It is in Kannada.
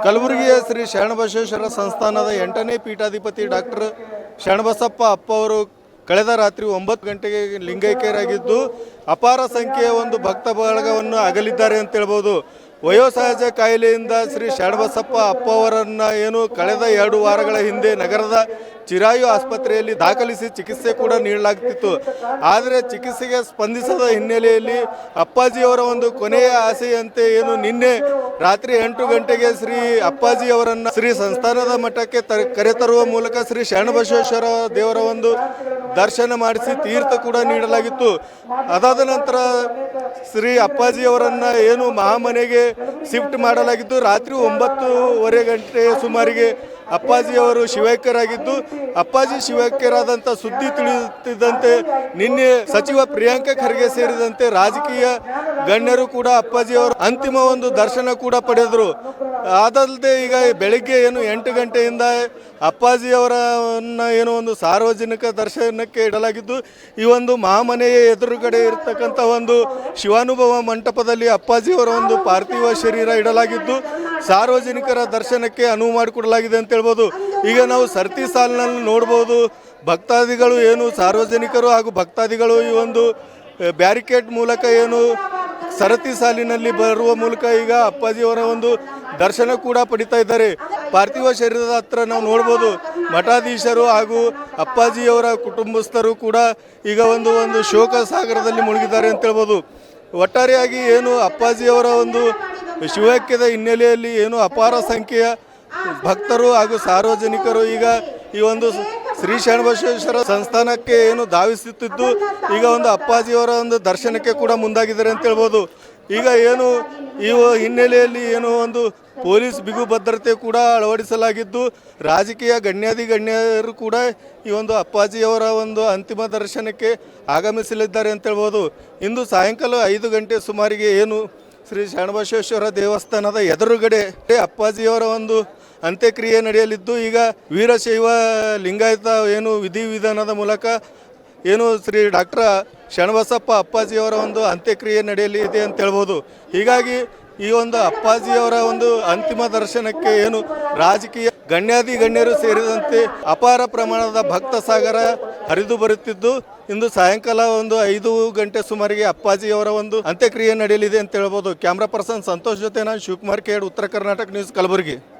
ಕಲಬುರಗಿಯ ಶ್ರೀ ಶರಣಬಸವೇಶ್ವರ ಸಂಸ್ಥಾನದ 8ನೇ ಪೀಠಾಧಿಪತಿ ಡಾಕ್ಟರ್ ಶರಣಬಸಪ್ಪ ಅಪ್ಪ ಅವರು ಕಳೆದ ರಾತ್ರಿ 9 ಗಂಟೆಗೆ ಲಿಂಗೈಕ್ಯರಾಗಿದ್ದು ಅಪಾರ ಸಂಖ್ಯೆಯ ಒಂದು ಭಕ್ತ ಬಳಗವನ್ನು ಅಗಲಿದ್ದಾರೆ ಅಂತ ಹೇಳ್ಬೋದು. ವಯೋಸಹಜ ಕಾಯಿಲೆಯಿಂದ ಶ್ರೀ ಶರಣಬಸಪ್ಪ ಅಪ್ಪ ಅವರನ್ನು ಏನು ಕಳೆದ 2 ವಾರಗಳ ಹಿಂದೆ ನಗರದ ಚಿರಾಯು ಆಸ್ಪತ್ರೆಯಲ್ಲಿ ದಾಖಲಿಸಿ ಚಿಕಿತ್ಸೆ ಕೂಡ ನೀಡಲಾಗ್ತಿತ್ತು. ಆದರೆ ಚಿಕಿತ್ಸೆಗೆ ಸ್ಪಂದಿಸದ ಹಿನ್ನೆಲೆಯಲ್ಲಿ ಅಪ್ಪಾಜಿಯವರ ಒಂದು ಕೊನೆಯ ಆಸೆಯಂತೆ ಏನು ನಿನ್ನೆ ರಾತ್ರಿ 8 ಗಂಟೆಗೆ ಶ್ರೀ ಅಪ್ಪಾಜಿಯವರನ್ನು ಶ್ರೀ ಸಂಸ್ಥಾನದ ಮಠಕ್ಕೆ ಕರೆತರುವ ಮೂಲಕ ಶ್ರೀ ಶರಣಬಸವೇಶ್ವರ ದೇವರ ಒಂದು ದರ್ಶನ ಮಾಡಿಸಿ ತೀರ್ಥ ಕೂಡ ನೀಡಲಾಗಿತ್ತು. ಅದಾದ ನಂತರ ಶ್ರೀ ಅಪ್ಪಾಜಿಯವರನ್ನು ಏನು ಮಹಾಮನೆಗೆ ಶಿಫ್ಟ್ ಮಾಡಲಾಗಿದ್ದು ರಾತ್ರಿ 9:30 ಗಂಟೆಯ ಸುಮಾರಿಗೆ ಅಪ್ಪಾಜಿಯವರು ಶಿವೈಕ್ಯರಾಗಿದ್ದು, ಅಪ್ಪಾಜಿ ಶಿವೈಕ್ಯರಾದಂಥ ಸುದ್ದಿ ತಿಳಿಯುತ್ತಿದ್ದಂತೆ ನಿನ್ನೆ ಸಚಿವ ಪ್ರಿಯಾಂಕ ಖರ್ಗೆ ಸೇರಿದಂತೆ ರಾಜಕೀಯ ಗಣ್ಯರು ಕೂಡ ಅಪ್ಪಾಜಿಯವರ ಅಂತಿಮ ಒಂದು ದರ್ಶನ ಕೂಡ ಪಡೆದರು. ಅದಲ್ಲದೆ ಈಗ ಬೆಳಗ್ಗೆ ಏನು 8 ಗಂಟೆಯಿಂದ ಅಪ್ಪಾಜಿಯವರನ್ನ ಏನೋ ಒಂದು ಸಾರ್ವಜನಿಕ ದರ್ಶನಕ್ಕೆ ಇಡಲಾಗಿದ್ದು, ಈ ಒಂದು ಮಹಾಮನೆಯ ಎದುರುಗಡೆ ಇರತಕ್ಕಂಥ ಒಂದು ಶಿವಾನುಭವ ಮಂಟಪದಲ್ಲಿ ಅಪ್ಪಾಜಿಯವರ ಒಂದು ಪಾರ್ಥಿವ ಶರೀರ ಇಡಲಾಗಿದ್ದು ಸಾರ್ವಜನಿಕರ ದರ್ಶನಕ್ಕೆ ಅನುವು ಮಾಡಿಕೊಡಲಾಗಿದೆ ಅಂತ ಹೇಳ್ಬೋದು. ಈಗ ನಾವು ಸರತಿ ಸಾಲಿನಲ್ಲಿ ನೋಡ್ಬೋದು, ಭಕ್ತಾದಿಗಳು ಏನು ಸಾರ್ವಜನಿಕರು ಹಾಗೂ ಭಕ್ತಾದಿಗಳು ಈ ಒಂದು ಬ್ಯಾರಿಕೇಡ್ ಮೂಲಕ ಏನು ಸರತಿ ಸಾಲಿನಲ್ಲಿ ಬರುವ ಮೂಲಕ ಈಗ ಅಪ್ಪಾಜಿಯವರ ಒಂದು ದರ್ಶನ ಕೂಡ ಪಡಿತಾ ಇದ್ದಾರೆ. ಪಾರ್ಥಿವ ಶರೀರದ ಹತ್ರ ನಾವು ನೋಡ್ಬೋದು ಮಠಾಧೀಶರು ಹಾಗೂ ಅಪ್ಪಾಜಿಯವರ ಕುಟುಂಬಸ್ಥರು ಕೂಡ ಈಗ ಒಂದು ಶೋಕ ಸಾಗರದಲ್ಲಿ ಮುಳುಗಿದ್ದಾರೆ ಅಂತ ಹೇಳ್ಬೋದು. ಒಟ್ಟಾರೆಯಾಗಿ ಏನು ಅಪ್ಪಾಜಿಯವರ ಒಂದು ಶಿವೈಕ್ಯದ ಹಿನ್ನೆಲೆಯಲ್ಲಿ ಏನು ಅಪಾರ ಸಂಖ್ಯೆಯ ಭಕ್ತರು ಹಾಗೂ ಸಾರ್ವಜನಿಕರು ಈಗ ಈ ಒಂದು ಶ್ರೀ ಶರಣಬಸವೇಶ್ವರ ಸಂಸ್ಥಾನಕ್ಕೆ ಏನು ಧಾವಿಸುತ್ತಿದ್ದು ಈಗ ಒಂದು ಅಪ್ಪಾಜಿಯವರ ಒಂದು ದರ್ಶನಕ್ಕೆ ಕೂಡ ಮುಂದಾಗಿದ್ದಾರೆ ಅಂತ ಹೇಳ್ಬೋದು. ಈಗ ಏನು ಈ ಹಿನ್ನೆಲೆಯಲ್ಲಿ ಏನು ಒಂದು ಪೊಲೀಸ್ ಬಿಗು ಭದ್ರತೆ ಕೂಡ ಅಳವಡಿಸಲಾಗಿದ್ದು ರಾಜಕೀಯ ಗಣ್ಯರು ಕೂಡ ಈ ಒಂದು ಅಪ್ಪಾಜಿಯವರ ಒಂದು ಅಂತಿಮ ದರ್ಶನಕ್ಕೆ ಆಗಮಿಸಲಿದ್ದಾರೆ ಅಂತ ಹೇಳ್ಬೋದು. ಇಂದು ಸಾಯಂಕಾಲ 5 ಗಂಟೆ ಸುಮಾರಿಗೆ ಏನು ಶ್ರೀ ಶರಣಬಸವೇಶ್ವರ ದೇವಸ್ಥಾನದ ಎದುರುಗಡೆ ಅಪ್ಪಾಜಿಯವರ ಒಂದು ಅಂತ್ಯಕ್ರಿಯೆ ನಡೆಯಲಿದ್ದು, ಈಗ ವೀರಶೈವ ಲಿಂಗಾಯತ ಏನು ವಿಧಿವಿಧಾನದ ಮೂಲಕ ಏನು ಶ್ರೀ ಡಾಕ್ಟರ್ ಶರಣಬಸಪ್ಪ ಅಪ್ಪಾಜಿಯವರ ಒಂದು ಅಂತ್ಯಕ್ರಿಯೆ ನಡೆಯಲಿದೆ ಅಂತ ಹೇಳ್ಬೋದು. ಹೀಗಾಗಿ ಈ ಒಂದು ಅಪ್ಪಾಜಿಯವರ ಒಂದು ಅಂತಿಮ ದರ್ಶನಕ್ಕೆ ಏನು ರಾಜಕೀಯ ಗಣ್ಯರು ಸೇರಿದಂತೆ ಅಪಾರ ಪ್ರಮಾಣದ ಭಕ್ತ ಸಾಗರ ಹರಿದು ಬರುತ್ತಿದ್ದು, ಇಂದು ಸಾಯಂಕಾಲ 5 ಗಂಟೆ ಸುಮಾರಿಗೆ ಅಪ್ಪಾಜಿಯವರ ಒಂದು ಅಂತ್ಯಕ್ರಿಯೆ ನಡೆಯಲಿದೆ ಅಂತ ಹೇಳ್ಬೋದು. ಕ್ಯಾಮ್ರಾ ಪರ್ಸನ್ ಸಂತೋಷ್ ಜೊತೆ ನಾನು ಶಿವಕುಮಾರ್ ಕೇಡ್, ಉತ್ತರ ಕರ್ನಾಟಕ ನ್ಯೂಸ್, ಕಲಬುರಗಿ.